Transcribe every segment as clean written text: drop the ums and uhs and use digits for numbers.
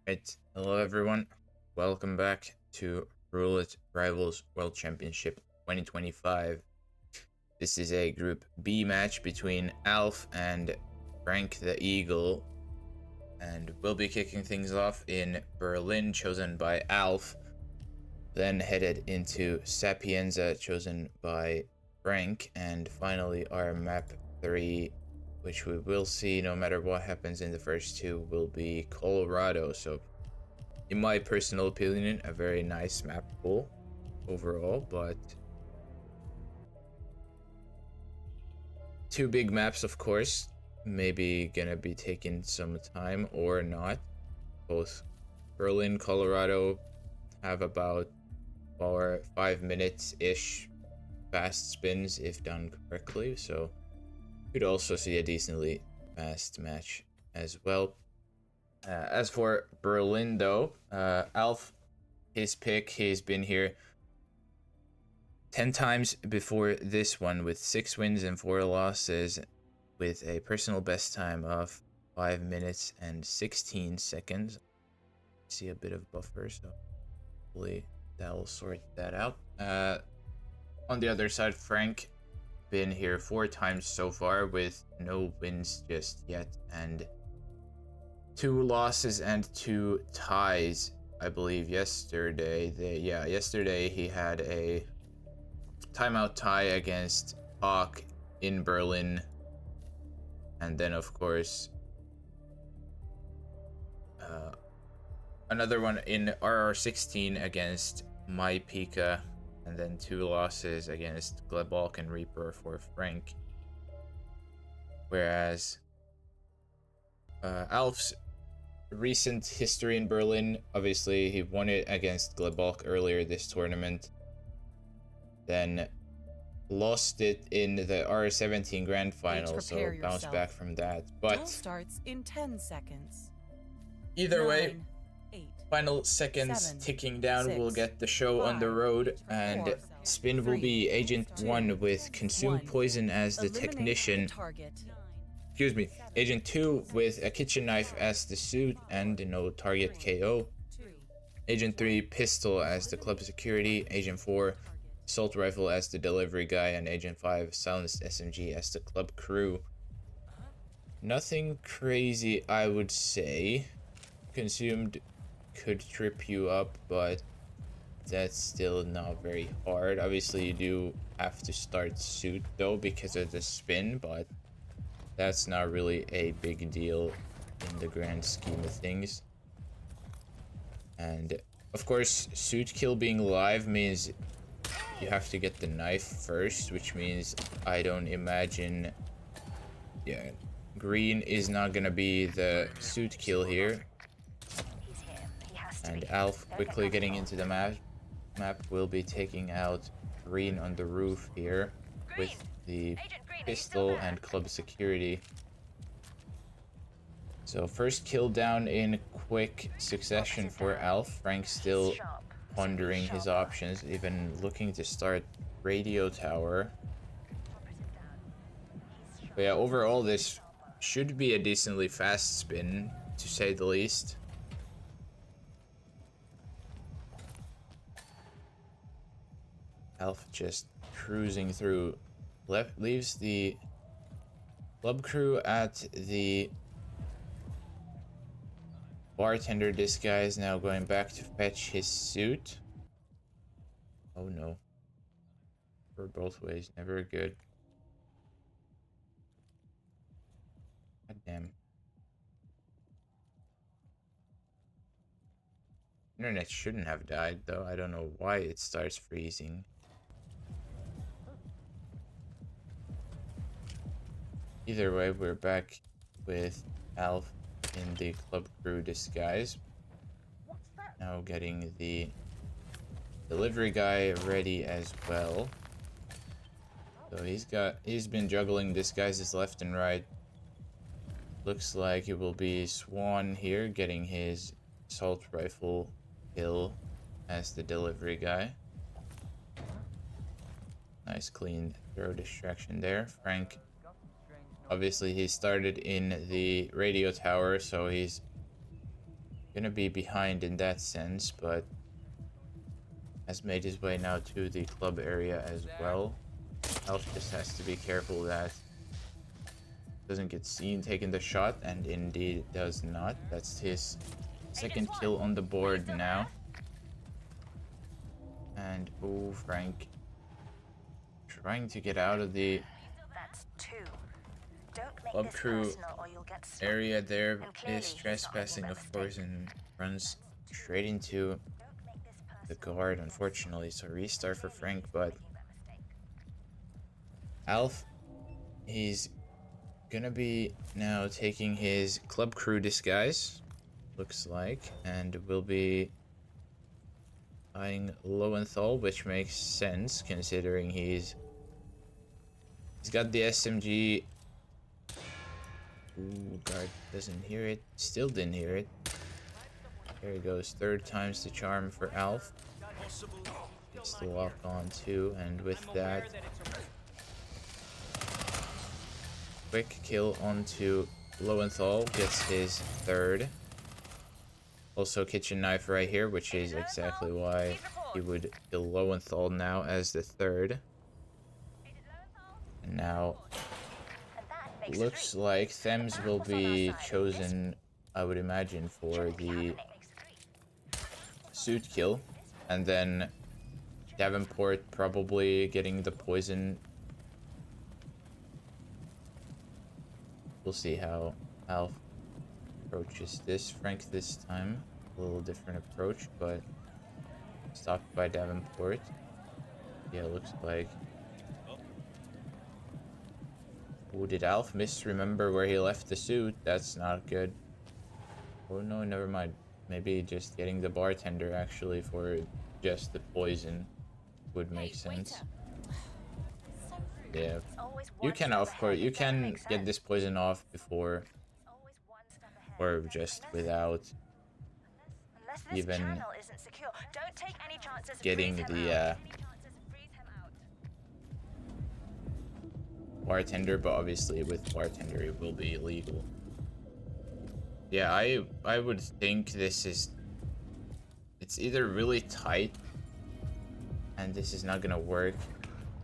Right, hello everyone. Welcome back to Roulette Rivals World Championship 2025. This is a Group B match between Alph and Frank the Eagle, and we'll be kicking things off in Berlin, chosen by Alph, then headed into Sapienza, chosen by Frank, and finally our map 3, which we will see no matter what happens in the first two, will be Colorado. So in my personal opinion, a very nice map pool overall, but two big maps, of course, maybe gonna be taking some time or not. Both Berlin, Colorado have about 5 minutes ish fast spins if done correctly, so could also see a decently fast match as well. As for Berlin, though, Alph, his pick, he's been here 10 times before this one with 6 wins and 4 losses, with a personal best time of 5 minutes and 16 seconds. See a bit of buffer, so hopefully that'll sort that out. On the other side, Frank been here 4 times so far with no wins just yet, and 2 losses and 2 ties. I believe yesterday yesterday he had a timeout tie against Hawk in Berlin, and then of course another one in RR16 against My Pika, and then 2 losses against Glebalk and Reaper for Frank. Whereas Alph's recent history in Berlin, obviously he won it against Glebalk earlier this tournament, then lost it in the R17 Grand Final, so bounced back from that. But starts in 10 seconds. Either 9, way, 8, final seconds 7, ticking down 6, will get the show on the 5, road, and 4, spin will be Agent 1 with Consume 1. Poison as the Eliminate technician. the target. Excuse me, Agent 2 with a kitchen knife as the suit and no target KO. Agent 3 pistol as the club security. Agent 4 assault rifle as the delivery guy, and Agent 5 silenced SMG as the club crew. Nothing crazy, I would say. Consumed could trip you up, but that's still not very hard. Obviously you do have to start suit though because of the spin, but that's not really a big deal in the grand scheme of things. And of course, suit kill being live means you have to get the knife first, which means I don't imagine, green is not gonna be the suit kill here. And Alph quickly getting into the map will be taking out green on the roof here with the pistol and club security. So first kill down in quick succession for Alph. Frank still pondering his options, even looking to start radio tower. But yeah, overall this should be a decently fast spin, to say the least. Alph just cruising through. Leaves the club crew at the bartender. This guy is now going back to fetch his suit. Oh no. For both ways, never good. God damn. Internet shouldn't have died though. I don't know why it starts freezing. Either way, we're back with Alph in the club crew disguise. Now getting the delivery guy ready as well. So he's been juggling disguises left and right. Looks like it will be Swan here getting his assault rifle kill as the delivery guy. Nice clean throw distraction there. Frank, obviously he started in the radio tower, so he's gonna be behind in that sense, but has made his way now to the club area as well. Alph just has to be careful that doesn't get seen taking the shot, and indeed does not. That's his second kill on the board now. And oh, Frank trying to get out of the club crew area there. Is trespassing, of course, and runs straight into the guard, unfortunately. So restart for Frank, but Alph, he's gonna be now taking his club crew disguise, looks like, and will be eyeing Lowenthal, which makes sense considering he's got the SMG. Ooh, guard doesn't hear it. Still didn't hear it. There he goes. Third time's the charm for Alph. Gets the lock on too, and with that, quick kill onto Lowenthal gets his third. Also kitchen knife right here, which is exactly why he would kill Lowenthal now as the third. And now looks like Thames will be chosen, I would imagine, for the suit kill. And then Davenport probably getting the poison. We'll see how Alph approaches this. Frank this time, a little different approach, but stopped by Davenport. Yeah, looks like. Oh, did Alph misremember where he left the suit? That's not good. Oh no, never mind. Maybe just getting the bartender actually for just the poison would make sense. Yeah. You can, of course, you can get this poison off before, or just without even getting the bartender, but obviously with bartender it will be illegal. Yeah, I would think this is, it's either really tight and this is not gonna work,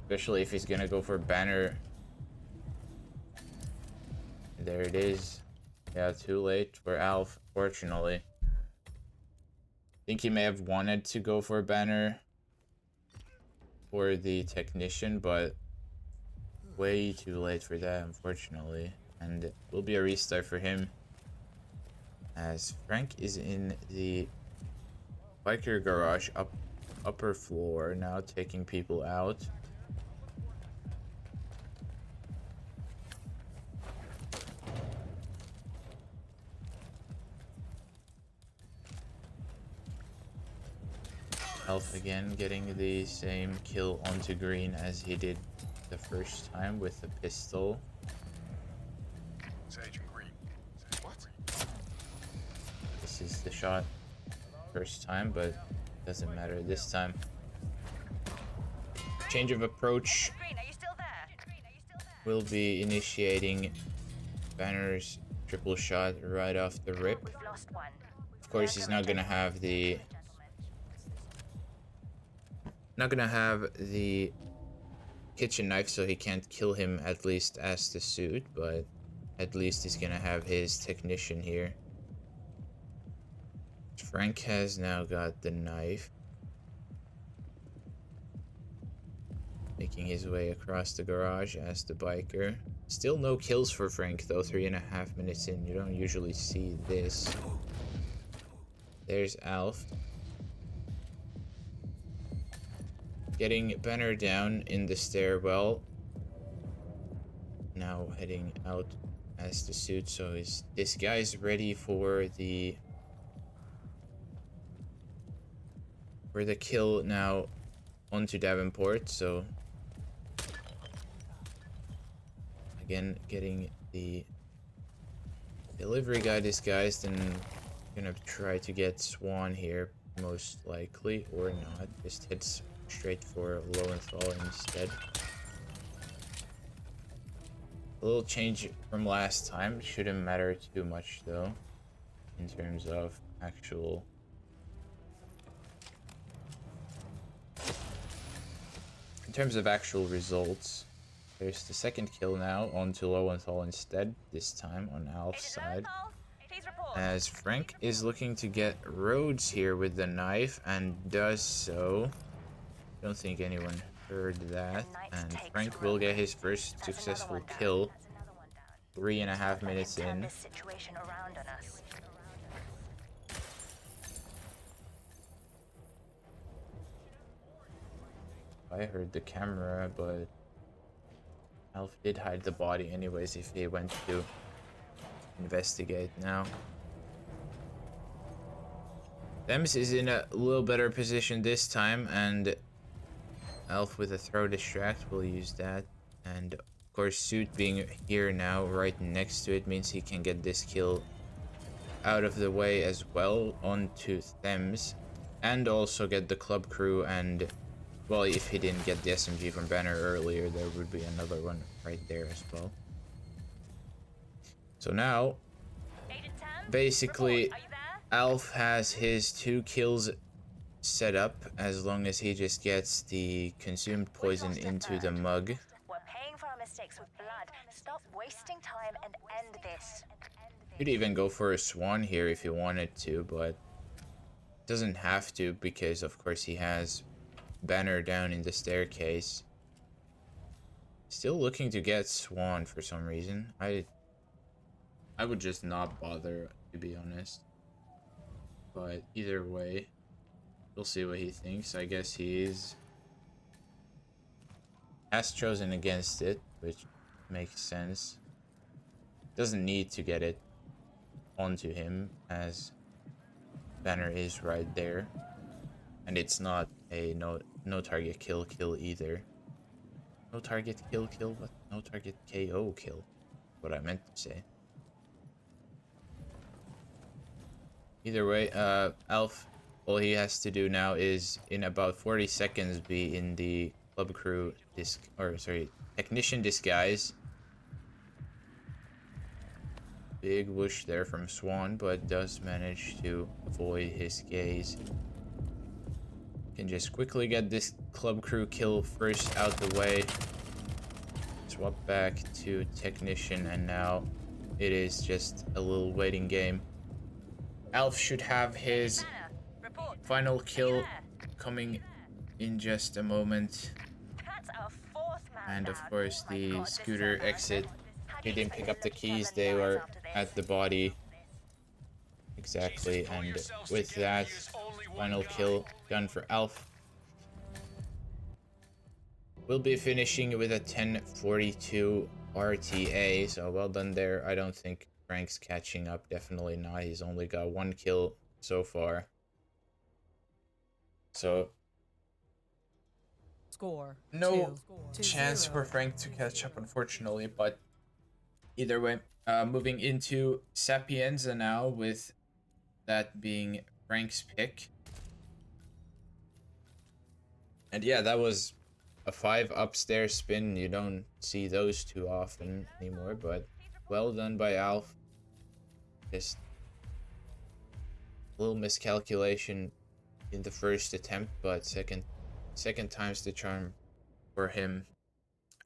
especially if he's gonna go for banner. There it is. Yeah, too late for Alph, fortunately. I think he may have wanted to go for banner for the technician, but way too late for that, unfortunately. And it will be a restart for him, as Frank is in the biker garage upper floor now, taking people out. Alph again getting the same kill onto green as he did the first time with the pistol. This is the shot first time, but doesn't matter this time. Change of approach. Will be initiating Banner's triple shot right off the rip. Of course, he's not gonna have the kitchen knife, so he can't kill him, at least as the suit, but at least he's gonna have his technician here. Frank has now got the knife, making his way across the garage as the biker. Still no kills for Frank though, 3.5 minutes in. You don't usually see this. There's Alph. Getting Banner down in the stairwell. Now heading out as the suit, so this guy's ready for the kill now onto Davenport, so again getting the delivery guy disguised, and gonna try to get Swan here most likely, or not. Just hits straight for Lowenthal instead. A little change from last time, shouldn't matter too much though in terms of actual results. There's the second kill now onto Lowenthal instead, this time on Alph's side, as Frank is looking to get Rhodes here with the knife, and does so. Don't think anyone heard that, and Frank will get his first successful kill 3.5 minutes in. I heard the camera, but Alph did hide the body anyways if he went to investigate now. Thames is in a little better position this time, and Alph with a throw distract will use that. And of course, Suit being here now right next to it means he can get this kill out of the way as well onto Thames, and also get the club crew. And well, if he didn't get the SMG from Banner earlier, there would be another one right there as well. So now, basically, Alph has his 2 kills set up as long as he just gets the consumed poison into the mug. We're paying for our mistakes with blood. Stop wasting time and end this. Could even go for a swan here if he wanted to, but doesn't have to because of course he has banner down in the staircase. Still looking to get swan for some reason. I would just not bother, to be honest. But either way, we'll see what he thinks. I guess has chosen against it, which makes sense. Doesn't need to get it onto him as banner is right there, and it's not a no target kill either. No target kill, but no target KO kill. What I meant to say. Either way, Alph, all he has to do now is in about 40 seconds be in the club crew technician disguise. Big whoosh there from Swan, but does manage to avoid his gaze. Can just quickly get this club crew kill first out the way. Swap back to technician, and now it is just a little waiting game. Alph should have his final kill coming in just a moment. And of course the scooter exit. He didn't pick up the keys, they were at the body. Exactly, and with that, final kill done for Alph. We'll be finishing with a 10:42 RTA, so well done there. I don't think Frank's catching up, definitely not. He's only got 1 kill so far. So Score. no 2-0. chance for Frank to catch up, unfortunately, but either way, moving into Sapienza now, with that being Frank's pick. And yeah, that was a 5 upstairs spin. You don't see those too often anymore, but well done by Alph. Just a little miscalculation in the first attempt, but second time's the charm for him.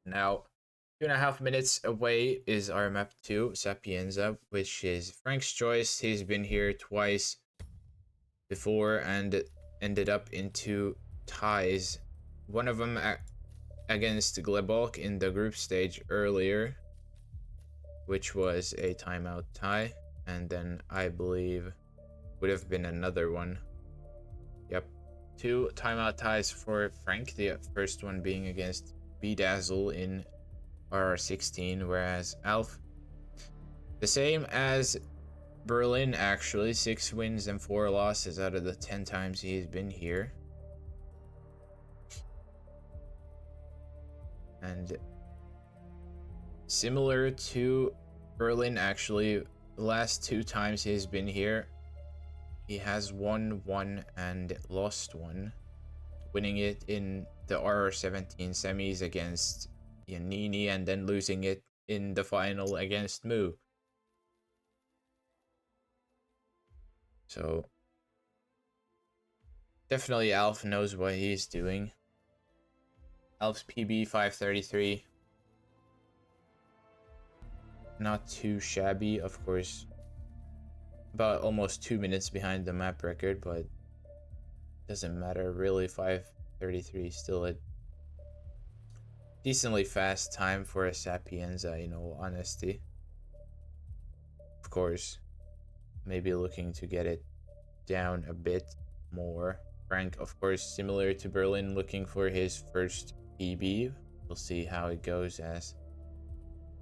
Now, 2.5 minutes away is our map 2, Sapienza, which is Frank's choice. He's been here twice before and ended up into ties. One of them against Glebalk in the group stage earlier, which was a timeout tie, and then I believe would have been another one. Yep, 2 timeout ties for Frank, the first one being against Bedazzle in RR16, whereas Alph, the same as Berlin actually, 6 wins and 4 losses out of the 10 times he's been here. And similar to Berlin, actually, the last 2 times he's been here, he has won 1 and lost 1, winning it in the RR17 semis against Yanini and then losing it in the final against Mu. So definitely Alph knows what he's doing. Alph's PB 533. Not too shabby, of course. About almost 2 minutes behind the map record, but doesn't matter really. 533 still a decently fast time for a Sapienza, in all honesty. Of course, maybe looking to get it down a bit more. Frank, of course, similar to Berlin, looking for his first PB. We'll see how it goes, as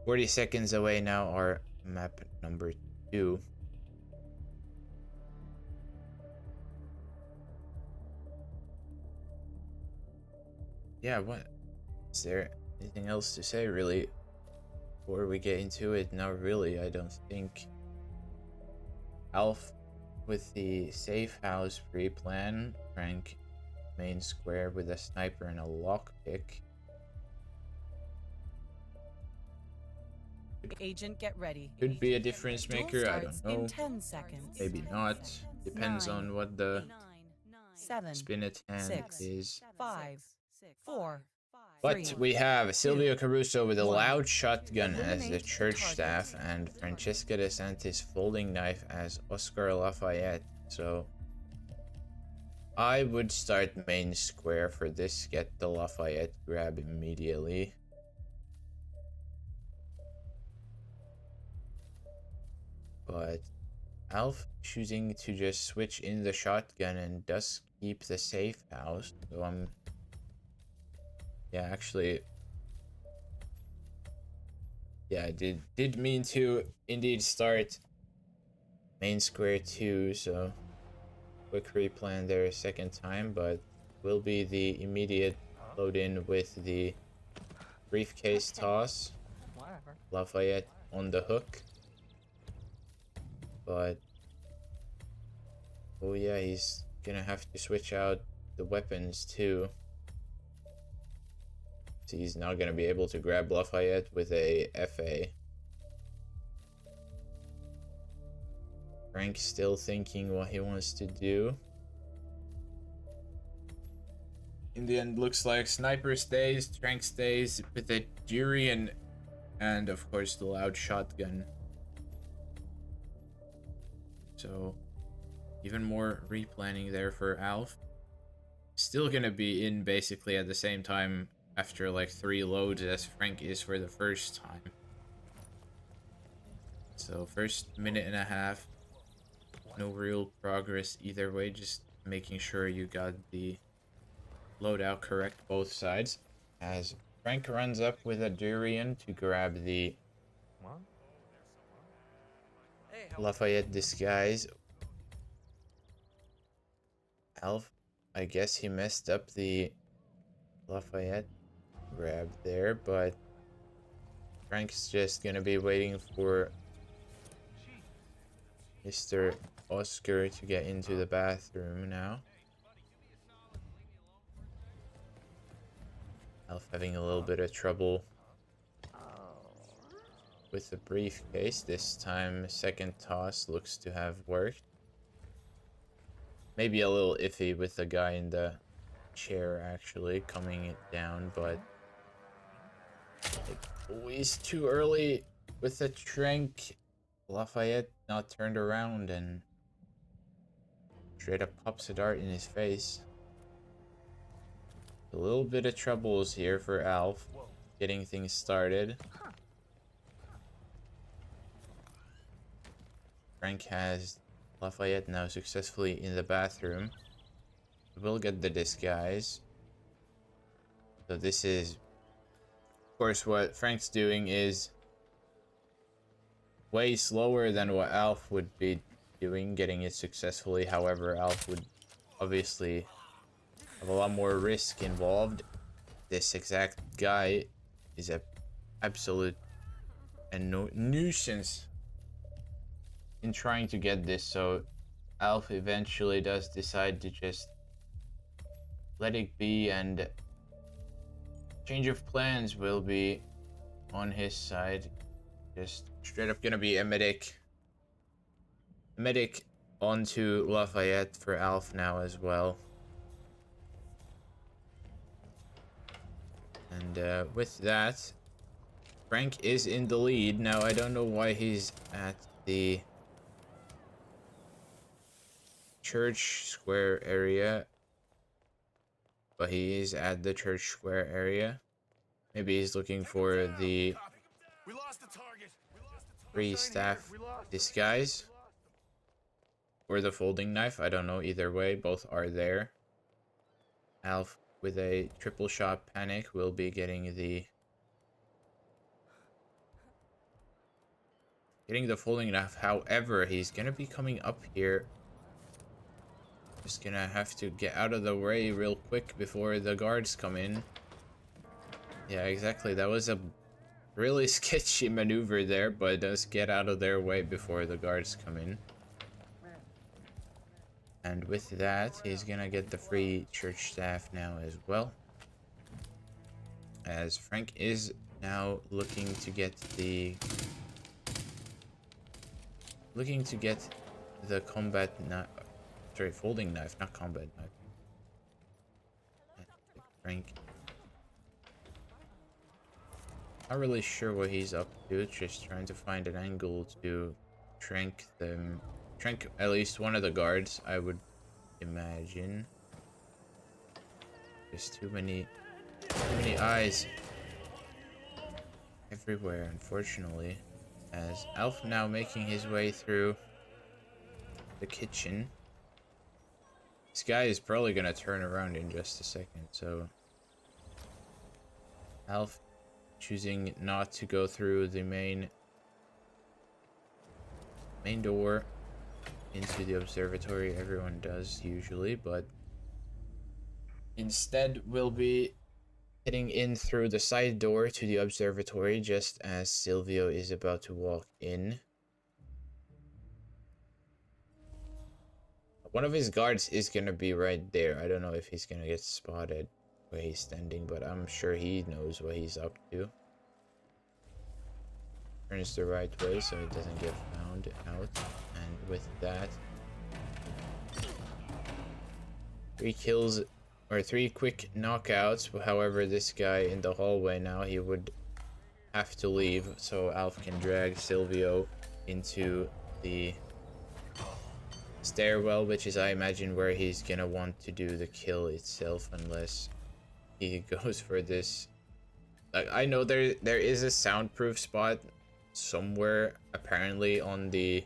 40 seconds away now are map number 2. Yeah, what? Is there anything else to say, really, before we get into it? No, really, I don't think. Alph with the safe house pre-plan. Frank main square with a sniper and a lockpick. Agent, get ready. Could be a difference Duel maker, I don't starts know. in 10 seconds. Maybe not. Depends 9, on what the 7, spin attempt 6, is. 5, 4, But 3, we have Silvio Caruso with a 1. loud shotgun as the Eliminate the church target. staff and Francesca DeSantis folding knife as Oscar Lafayette. So I would start main square for this, get the Lafayette grab immediately. But Alph choosing to just switch in the shotgun and does keep the safe house. So yeah, actually, yeah, I did mean to indeed start main square 2, so quick replan there a second time, but will be the immediate load in with the briefcase toss. Lafayette on the hook. But oh yeah, he's gonna have to switch out the weapons too. So he's not gonna be able to grab Lafayette with a FA. Frank's still thinking what he wants to do. In the end, looks like Sniper stays, Trank stays with the jury and of course the loud shotgun. So even more replanning there for Alph. Still gonna be in basically at the same time after like 3 loads as Frank is for the first time. So first minute and a half, no real progress either way, just making sure you got the loadout correct both sides. As Frank runs up with a durian to grab the Lafayette disguise. Alph, I guess he messed up the Lafayette grab there, but Frank's just gonna be waiting for Mr. Oscar to get into the bathroom now. Alph having a little bit of trouble with the briefcase. This time, second toss looks to have worked. Maybe a little iffy with the guy in the chair actually coming it down, but always too early with the Trank. Lafayette not turned around and straight up pops a dart in his face. A little bit of troubles here for Alph getting things started. Frank has Lafayette now successfully in the bathroom. We'll get the disguise. So this is, of course, what Frank's doing is way slower than what Alph would be doing, getting it successfully. However, Alph would obviously have a lot more risk involved. This exact guy is a absolute nuisance in trying to get this, so Alph eventually does decide to just let it be, and change of plans will be on his side. Just straight up gonna be a medic onto Lafayette for Alph now as well. And with that, Frank is in the lead. Now I don't know why he's at the church square area, but he is at the church square area. Maybe he's looking for the free staff disguise or the folding knife. I don't know, either way, both are there. Alph with a triple shot panic will be getting the folding knife. However, he's gonna be coming up here. Just gonna have to get out of the way real quick before the guards come in. Yeah, exactly. That was a really sketchy maneuver there, but does get out of their way before the guards come in. And with that, he's gonna get the free church staff now as well. As Frank is now looking to get the looking to get the combat knife. Sorry, folding knife, not combat knife. Frank. Not really sure what he's up to. Just trying to find an angle to trank them. Trank at least one of the guards, I would imagine. There's too many eyes everywhere, unfortunately. As Alph now making his way through the kitchen. This guy is probably gonna turn around in just a second, so Alph choosing not to go through the main door into the observatory. Everyone does usually, but instead will be heading in through the side door to the observatory just as Silvio is about to walk in. One of his guards is gonna be right there. I don't know if he's gonna get spotted where he's standing, but I'm sure he knows what he's up to. Turns the right way so it doesn't get found out. And with that, 3 kills or 3 quick knockouts. However, this guy in the hallway now, he would have to leave so Alph can drag Silvio into the stairwell, which is, I imagine, where he's gonna want to do the kill itself, unless he goes for this. Like, I know there is a soundproof spot somewhere apparently on the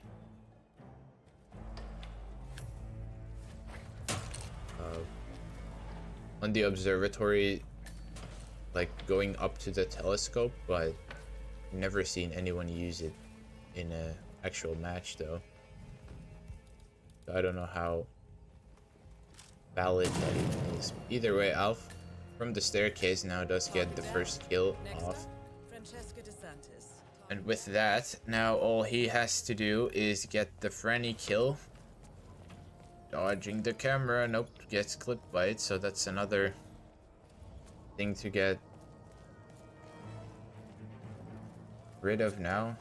observatory, like going up to the telescope, but I've never seen anyone use it in a actual match though. So I don't know how valid that even is. Either way, Alph from the staircase now does get the first kill off. And with that, now all he has to do is get the Franny kill. Dodging the camera, nope, gets clipped by it, so that's another thing to get rid of now.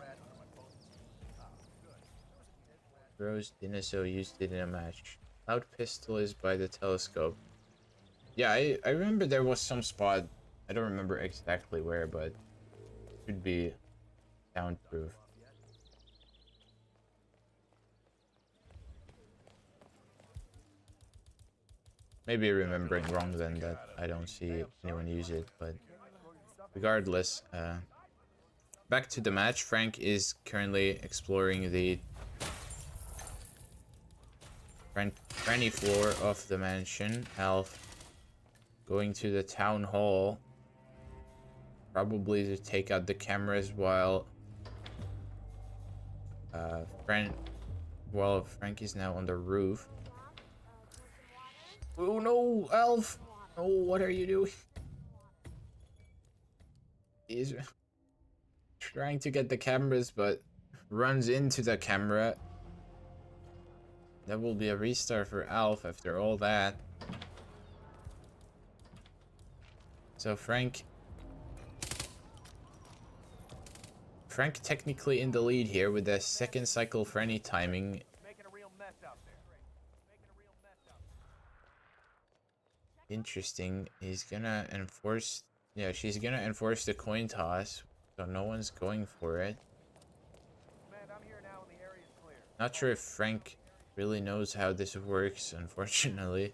Rose Dinosaur used it in a match. Loud pistol is by the telescope. Yeah, I remember there was some spot, I don't remember exactly where, but it should be soundproof. Maybe remembering wrong then, that I don't see anyone use it, but regardless, back to the match. Frank is currently exploring the Franny floor of the mansion. Alph going to the town hall, probably to take out the cameras while Frank is now on the roof. Oh no, Alph! Oh, what are you doing? He's trying to get the cameras, but runs into the camera. That will be a restart for Alph after all that. So Frank technically in the lead here with the second cycle Franny timing. Interesting. He's gonna enforce. Yeah, she's gonna enforce the coin toss, so no one's going for it. Not sure if Frank really knows how this works, unfortunately.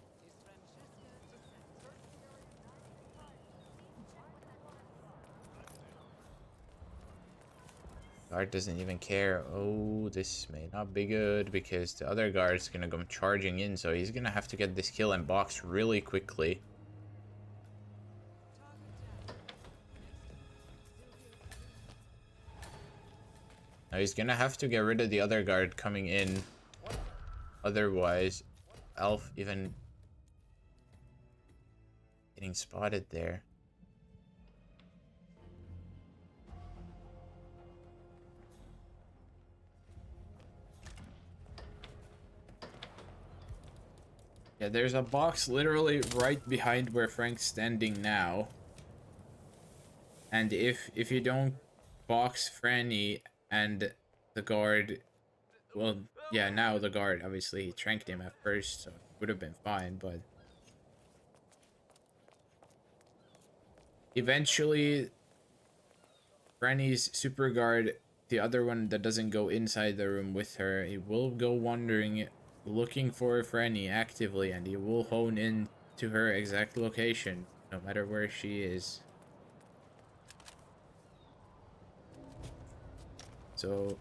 Guard doesn't even care. Oh, this may not be good because the other guard's gonna come charging in, so he's gonna have to get this kill and box really quickly. Now he's gonna have to get rid of the other guard coming in. Otherwise, Alph even getting spotted there. Yeah, there's a box literally right behind where Frank's standing now. And if you don't box Franny and the guard Well, yeah, now the guard, obviously, he tranked him at first, so it would have been fine, but... Eventually, Franny's super guard, the other one that doesn't go inside the room with her, he will go wandering, looking for Franny actively, and he will hone in to her exact location, no matter where she is. So,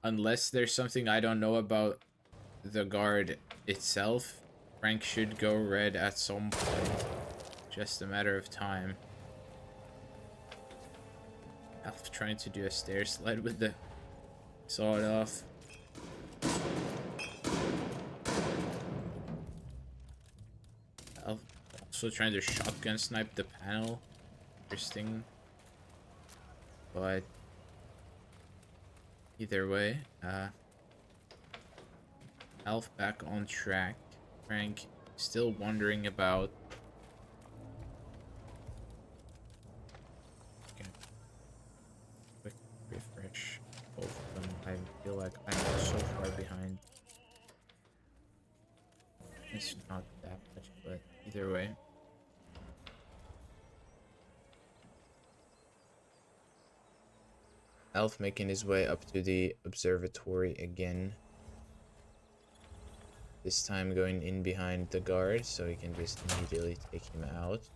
unless there's something I don't know about the guard itself, Frank should go red at some point. Just a matter of time. Alph trying to do a stair slide with the sawed off. Alph also trying to shotgun snipe the panel. Interesting. But either way, Alph back on track. Frank still wondering about. Quick refresh both of them. I feel like I'm so far behind. It's not that much, but either way. Alph making his way up to the observatory again. This time going in behind the guard so he can just immediately take him out.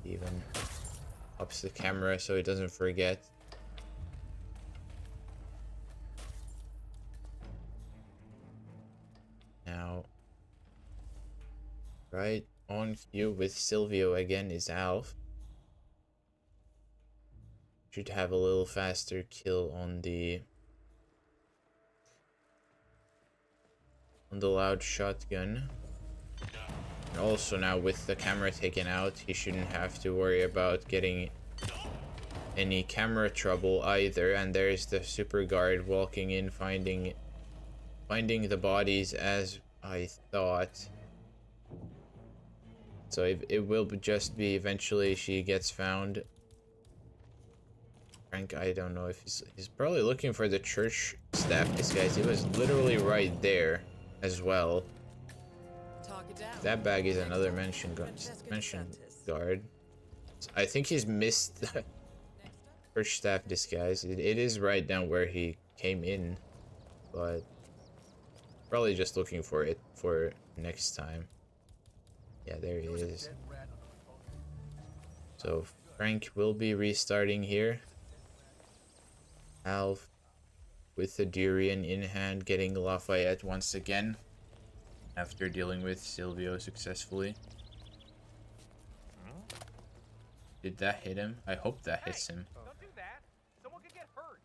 Even ups the camera so he doesn't forget. Now, right on cue with Silvio again is Alph. Should have a little faster kill on the loud shotgun. And also now with the camera taken out, he shouldn't have to worry about getting any camera trouble either. And there's the super guard walking in, finding the bodies as I thought. So it will just be eventually she gets found. Frank, I don't know if he's probably looking for the church staff disguise. He was literally right there as well. That bag is another mention guard. I think he's missed the church staff disguise. It is right down where he came in, but probably just looking for it for next time. Yeah, there he is. So Frank will be restarting here. Alph with the Durian in hand, getting Lafayette once again after dealing with Silvio successfully. Did that hit him? I hope that hits him. Don't do that. Someone could get hurt.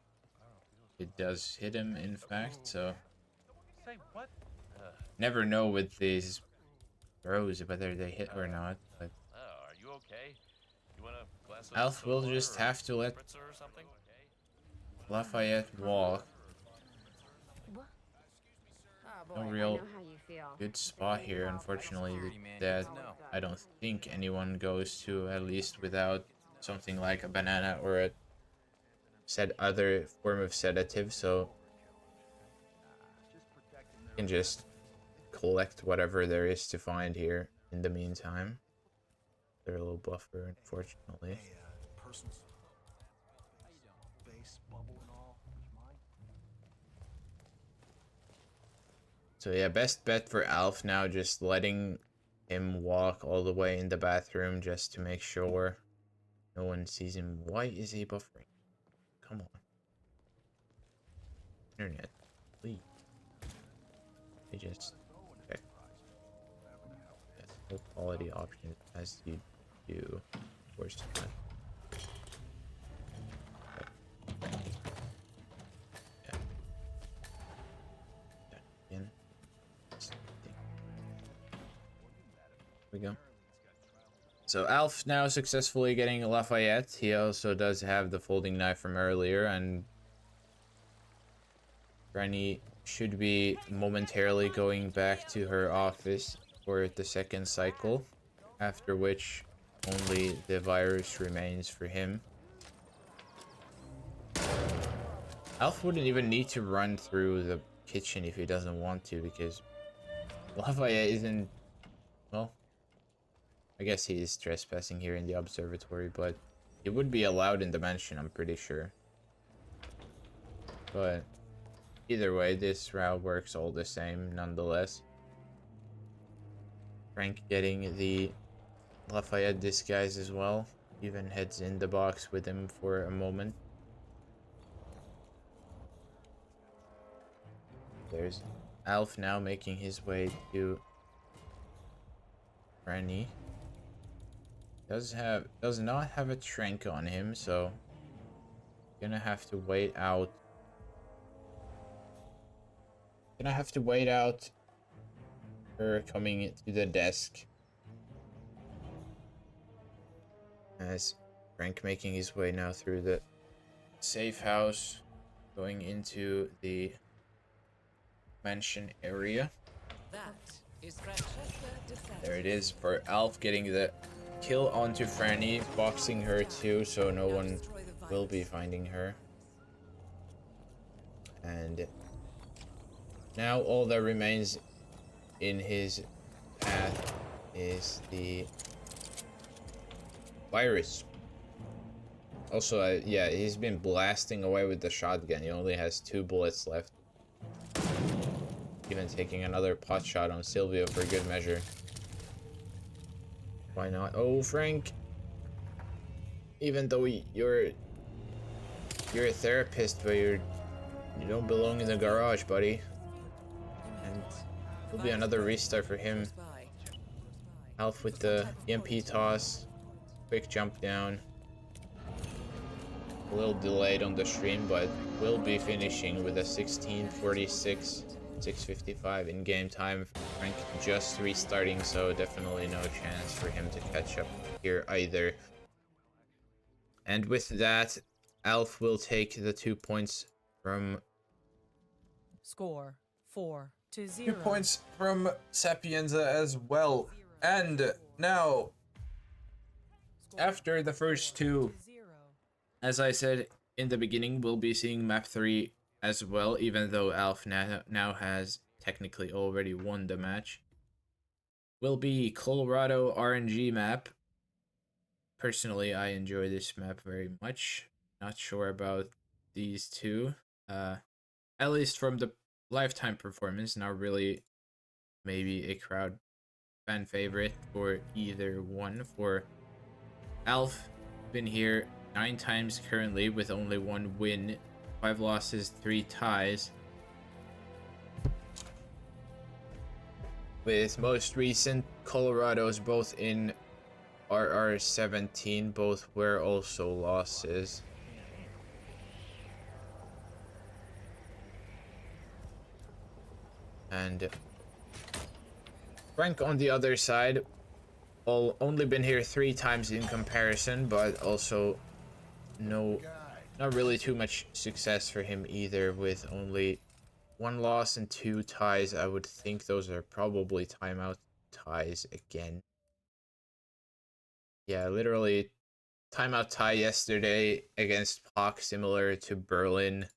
It does hit him, in fact, so Say what? never know with these throws whether they hit or not, but Oh, are you okay? You want a glass of Alph will soda just or have to let spritzer or something? Lafayette walk. No real good spot here, unfortunately, that I don't think anyone goes to, at least without something like a banana or a other form of sedative, so you can just collect whatever there is to find here in the meantime. They're a little buffer, unfortunately. So yeah, best bet for Alph now, just letting him walk all the way in the bathroom just to make sure no one sees him. Why is he buffering? Come on. Internet, please. They just check. That's low quality options as you do. Of course not. Yeah. That again. There we go. So Alph now successfully getting Lafayette. He also does have the folding knife from earlier, and Granny should be momentarily going back to her office for the second cycle, after which only the virus remains for him. Alph wouldn't even need to run through the kitchen if he doesn't want to, because Lafayette isn't... Well, I guess he is trespassing here in the observatory, but it would be allowed in the mansion, I'm pretty sure. But either way, this route works all the same, nonetheless. Frank getting the Lafayette disguise as well. Even heads in the box with him for a moment. There's Alph now making his way to Franny. Does not have a trank on him, so gonna have to wait out. Her coming to the desk. As Frank making his way now through the safe house, going into the mansion area. There it is for Alph getting the kill onto Franny, boxing her too, so no one will be finding her. And now all that remains in his path is the virus. Also, yeah, he's been blasting away with the shotgun. He only has 2 bullets left. Even taking another pot shot on Sylvia for good measure. Why not? Oh, Frank. Even though you're a therapist, but you don't belong in the garage, buddy. And it'll be another restart for him. Alph with the EMP toss. Quick jump down. A little delayed on the stream, but will be finishing with a 16:46, 6:55 in game time. Frank just restarting, so definitely no chance for him to catch up here either. And with that, Alph will take the 2 points from... Score 4-0. 2 points from Sapienza as well. And now, after the first 2, as I said in the beginning, we'll be seeing map 3 as well, even though Alph now has technically already won the match. Will be Colorado RNG map. Personally, I enjoy this map very much. Not sure about these two. At least from the lifetime performance, not really maybe a crowd fan favorite for either one. For Alph, been here 9 times currently with only 1 win, 5 losses, 3 ties. With most recent Colorado's both in RR17, both were also losses. And Frank on the other side, only been here 3 times in comparison, but also not really too much success for him either, with only 1 loss and 2 ties. I would think those are probably timeout ties again. Yeah, literally timeout tie yesterday against Pock, similar to Berlin.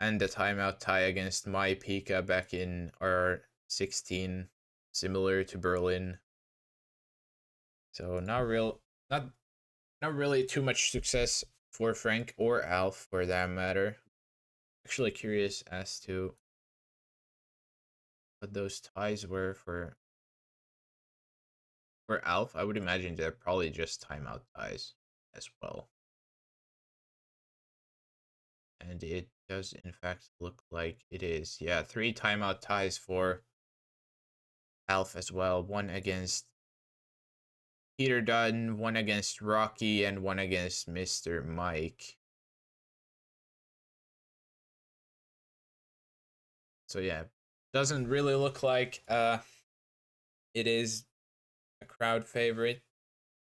And the timeout tie against My Pika back in R16, similar to Berlin. So not really too much success for Frank or Alph for that matter. Actually curious as to what those ties were for Alph. I would imagine they're probably just timeout ties as well. And it does in fact look like it is. Yeah, 3 timeout ties for Alph as well. 1 against Peter Dunn, 1 against Rocky, and 1 against Mr. Mike. So yeah, doesn't really look like it is a crowd favorite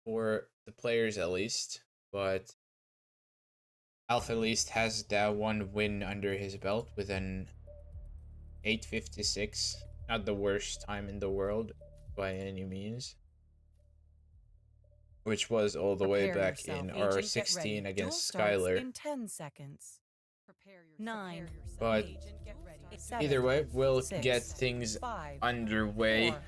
for the players at least, but Alph at least has that 1 win under his belt with an 8:56. Not the worst time in the world by any means. which was all the way Prepare back yourself. in Agent, get ready. R16 Duel against starts Skylar. in 10 seconds. 9. But Agent, get ready. 7, either way, we'll 6, get things 5, underway 4,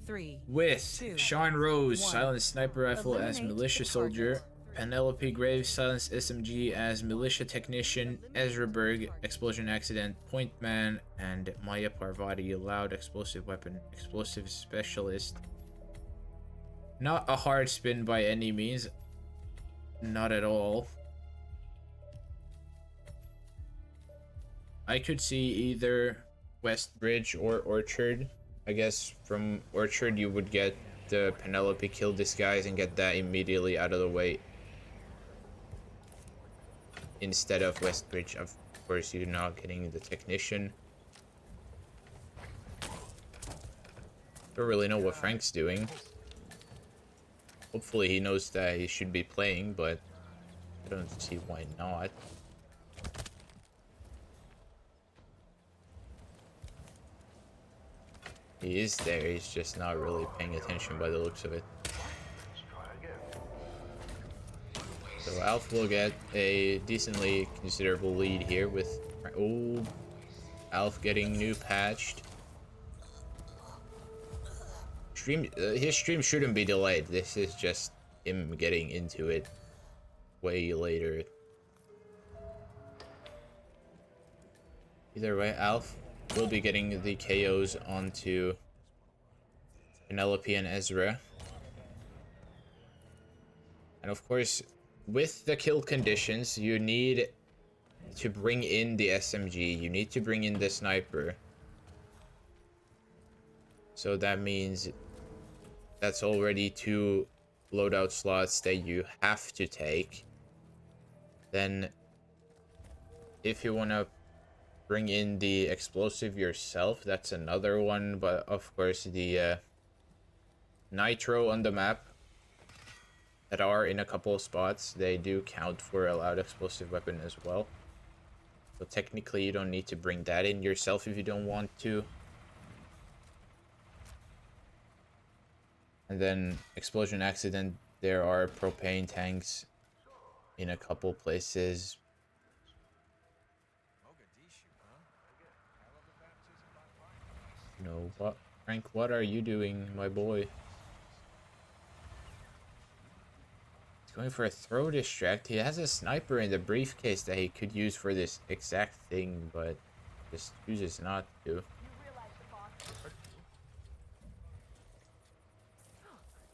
3, With 2, Sean Rose, 1. Silent Sniper Rifle as Eliminate Militia the Soldier, target. Penelope Graves, Silenced SMG as Militia Technician, Ezra Berg, Explosion Accident, Point Man, and Maya Parvati, Loud Explosive Weapon, Explosive Specialist. Not a hard spin by any means. Not at all. I could see either West Bridge or Orchard. I guess from Orchard you would get the Penelope kill disguise and get that immediately out of the way. Instead of West Bridge, of course, you're not getting the Technician. Don't really know what Frank's doing. Hopefully he knows that he should be playing, but I don't see why not. He is there, he's just not really paying attention by the looks of it. So Alph will get a decently considerable lead here with... Oh, Alph getting new patched. His stream shouldn't be delayed. This is just him getting into it way later. Either way, Alph will be getting the KOs onto Penelope and Ezra. And of course, with the kill conditions, you need to bring in the SMG. You need to bring in the sniper. So that means that's already 2 loadout slots that you have to take. Then, if you want to bring in the explosive yourself, that's another one. But of course, the nitro on the map that are in a couple of spots, they do count for a loud explosive weapon as well. So technically you don't need to bring that in yourself if you don't want to. And then Explosion Accident, there are propane tanks in a couple places. No, what? Frank, what are you doing, my boy? He's going for a throw distract. He has a sniper in the briefcase that he could use for this exact thing, but just chooses not to.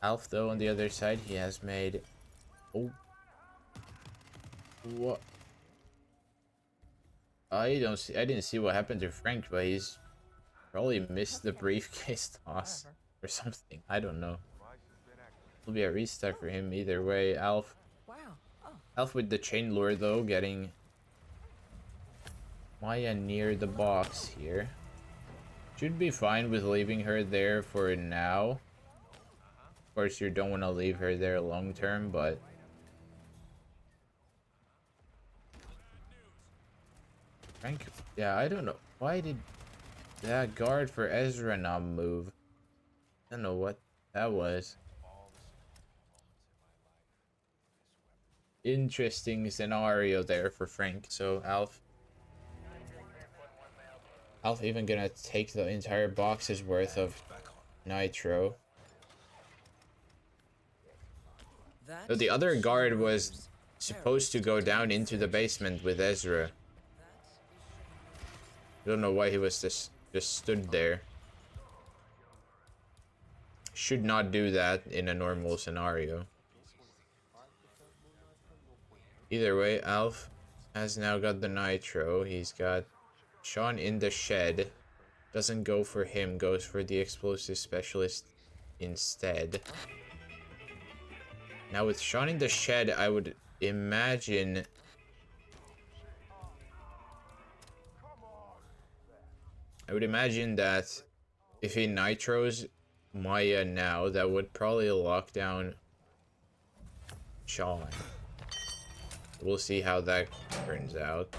Alph, though, on the other side, he has made... Oh. What? I didn't see what happened to Frank, but he's probably missed the briefcase toss or something. I don't know. It'll be a restart for him either way. Alph. Wow. Oh. Alph with the chain lure, though, getting Maya near the box here. Should be fine with leaving her there for now. Of course, you don't want to leave her there long term, but Frank, yeah, I don't know. Why did that guard for Ezra not move? I don't know what that was. Interesting scenario there for Frank. So Alph even gonna take the entire box's worth of nitro. So the other guard was supposed to go down into the basement with Ezra. I don't know why he was just stood there. Should not do that in a normal scenario. Either way, Alph has now got the nitro. He's got Sean in the shed. Doesn't go for him, goes for the explosive specialist instead. Now with Sean in the shed, I would imagine that if he nitros Maya now, that would probably lock down Sean. We'll see how that turns out.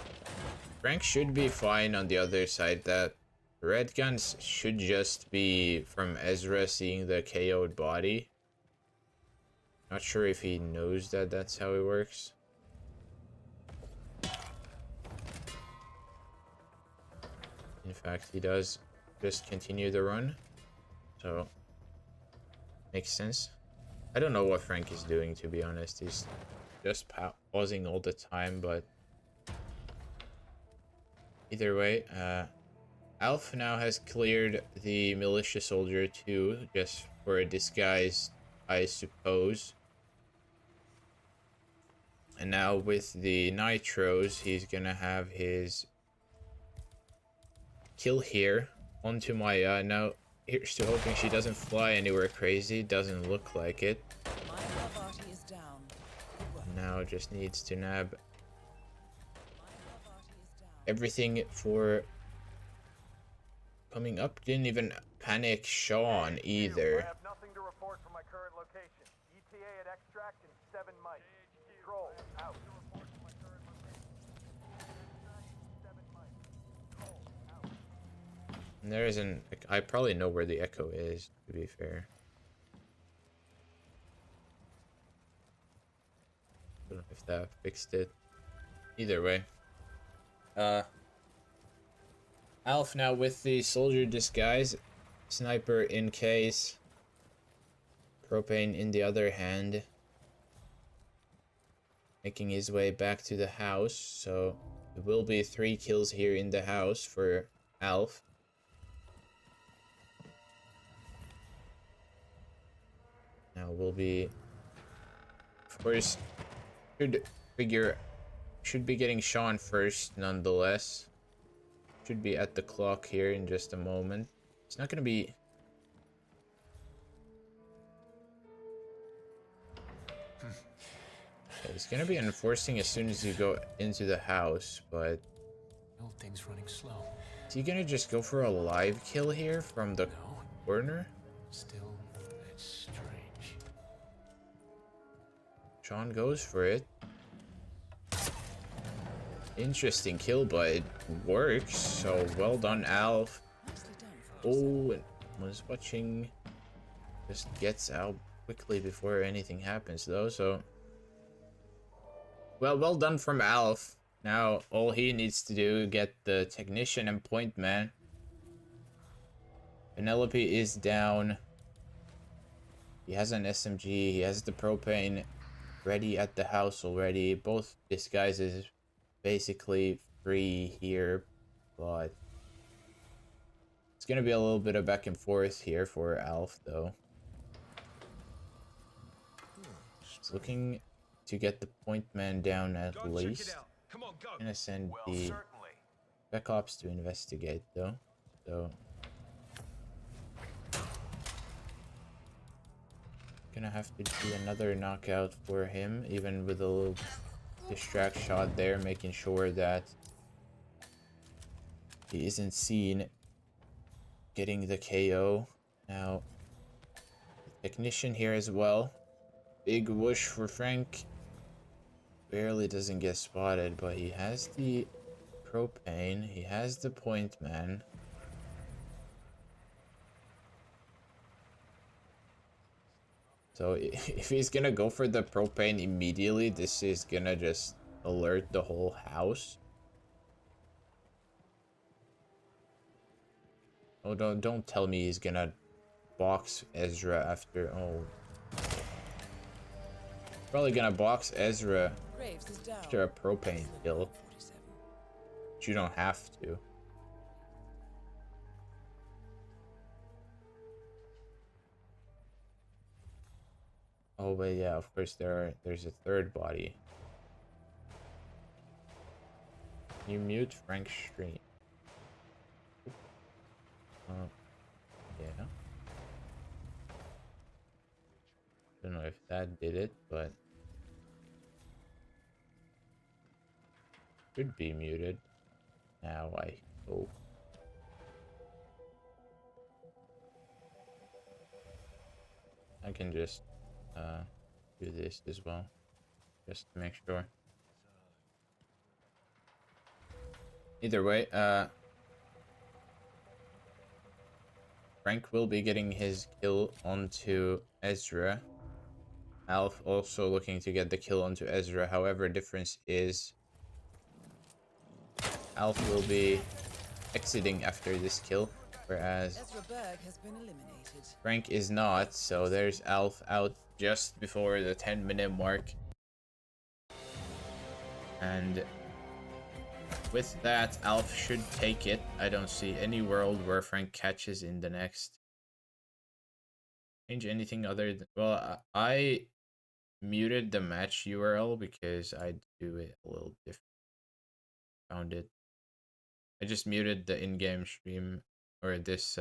Frank should be fine on the other side. That red guns should just be from Ezra seeing the KO'd body. Not sure if he knows that that's how it works. In fact, he does just continue the run. So, makes sense. I don't know what Frank is doing, to be honest. He's just pausing all the time, but either way, Alph now has cleared the militia soldier too, just for a disguise, I suppose. And now with the nitros, he's gonna have his kill here onto Maya. Now, here's to hoping she doesn't fly anywhere crazy. Doesn't look like it. My love arty is down. Now just needs to nab My love arty is down. everything for coming up. Didn't even panic Sean either. I have nothing to report from my current location. ETA at extract in 7 mics. Control out. And there isn't. I probably know where the echo is, to be fair. Don't know if that fixed it. Either way. Alph now with the soldier disguise. Sniper in case. Propane in the other hand. Making his way back to the house. So it will be 3 kills here in the house for Alph. Now we'll be, of course, should be getting Sean first nonetheless. Should be at the clock here in just a moment. It's not gonna be. It's gonna be enforcing as soon as you go into the house, but No, things running slow. is he gonna just go for a live kill here from the No, corner? still, it's strange. Sean goes for it. Interesting kill, but it works. So well done, Alph. Nicely done, Frost. Oh, and was watching. Just gets out quickly before anything happens, though. So well done from Alph. Now all he needs to do get the technician and point man. Penelope is down. He has an SMG. He has the propane ready at the house already. Both disguises basically free here, but it's gonna be a little bit of back and forth here for Alph, though. Just looking to get the point man down at least. Come on, go. Gonna send Well, the certainly. Spec Ops to investigate, though. So gonna have to do another knockout for him, even with a little distract shot there, making sure that he isn't seen getting the KO. Now, technician here as well. Big whoosh for Frank. Barely doesn't get spotted, but he has the propane. He has the point man. So if he's gonna go for the propane immediately, this is gonna just alert the whole house. Oh, don't tell me he's gonna box Ezra after. Oh, probably gonna box Ezra Graves is down. after a propane kill. 47. But you don't have to. Oh, but yeah, of course there's a third body. Can you mute Frank's stream? Yeah. Don't know if that did it, but should be muted. Now I hope. I can just do this as well, just to make sure. Either way, Frank will be getting his kill onto Ezra. Alph also looking to get the kill onto Ezra. However, difference is Alph will be exiting after this kill, whereas Ezra Berg has been eliminated. Frank is not. So there's Alph out just before the 10-minute mark. And with that, Alph should take it. I don't see any world where Frank catches in the next. Change anything other than... Well, I muted the match URL because I do it a little different. Found it. I just muted the in-game stream, or this,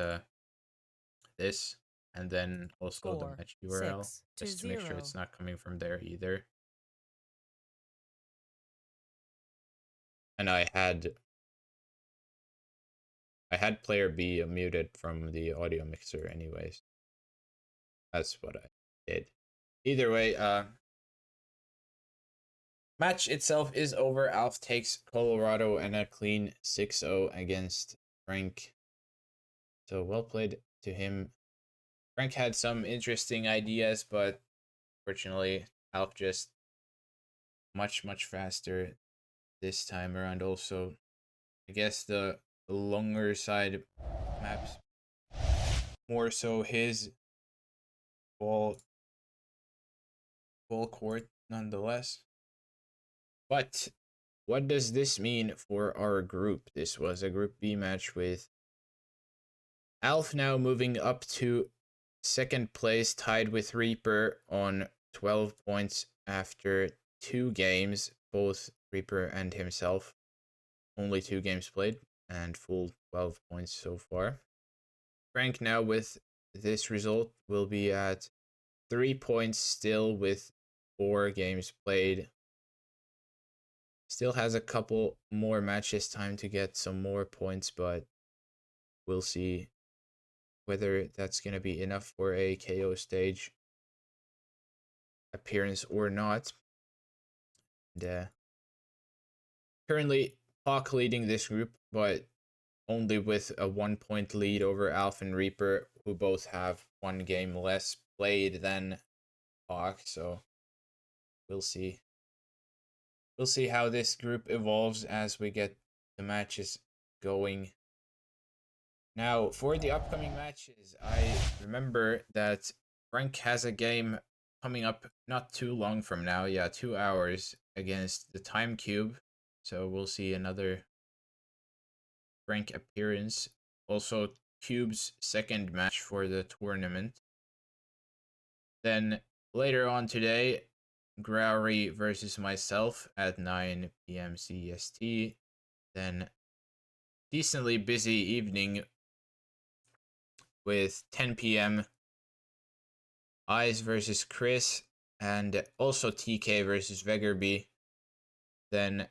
and then also the match URL, just to make sure it's not coming from there either. And I had player B muted from the audio mixer anyways. That's what I did. Either way, match itself is over. Alph takes Colorado and a clean 6-0 against Frank. So well played to him. Frank had some interesting ideas, but fortunately, Alph just much faster this time around. Also, I guess the longer side maps more so his ball court nonetheless. But what does this mean for our group? This was a Group B match with Alph now moving up to second place, tied with Reaper on 12 points after 2 games, both Reaper and himself. Only 2 games played and full 12 points so far. Frank now with this result will be at 3 points still with 4 games played. Still has a couple more matches time to get some more points, but we'll see whether that's going to be enough for a KO stage appearance or not. And, currently, Hawk leading this group, but only with a 1-point lead over Alph and Reaper, who both have 1 game less played than Hawk. So we'll see. We'll see how this group evolves as we get the matches going. Now, for the upcoming matches, I remember that Frank has a game coming up not too long from now. Yeah, 2 hours against the Time Cube. So we'll see another Frank appearance. Also, Cube's second match for the tournament. Then later on today, Growry versus myself at 9 p.m. CST. Then decently busy evening with 10 p.m. Eyes versus Chris, and also TK versus Vegerby. Then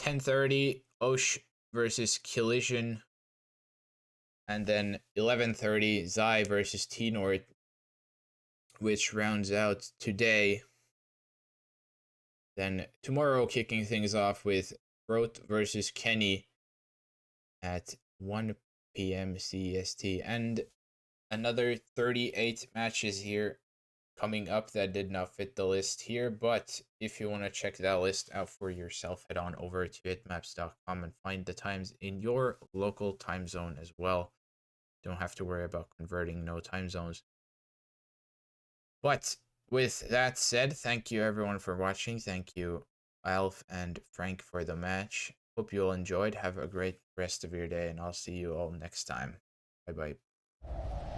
10:30 Osh versus Collision, and then 11:30 Zai versus T-Nord, which rounds out today. Then tomorrow, kicking things off with Roth versus Kenny at 1 p.m. CST. And another 38 matches here coming up that did not fit the list here. But if you want to check that list out for yourself, head on over to hitmaps.com and find the times in your local time zone as well. Don't have to worry about converting no time zones. But with that said, thank you everyone for watching. Thank you, Alph and Frank, for the match. Hope you all enjoyed. Have a great rest of your day, and I'll see you all next time. Bye-bye.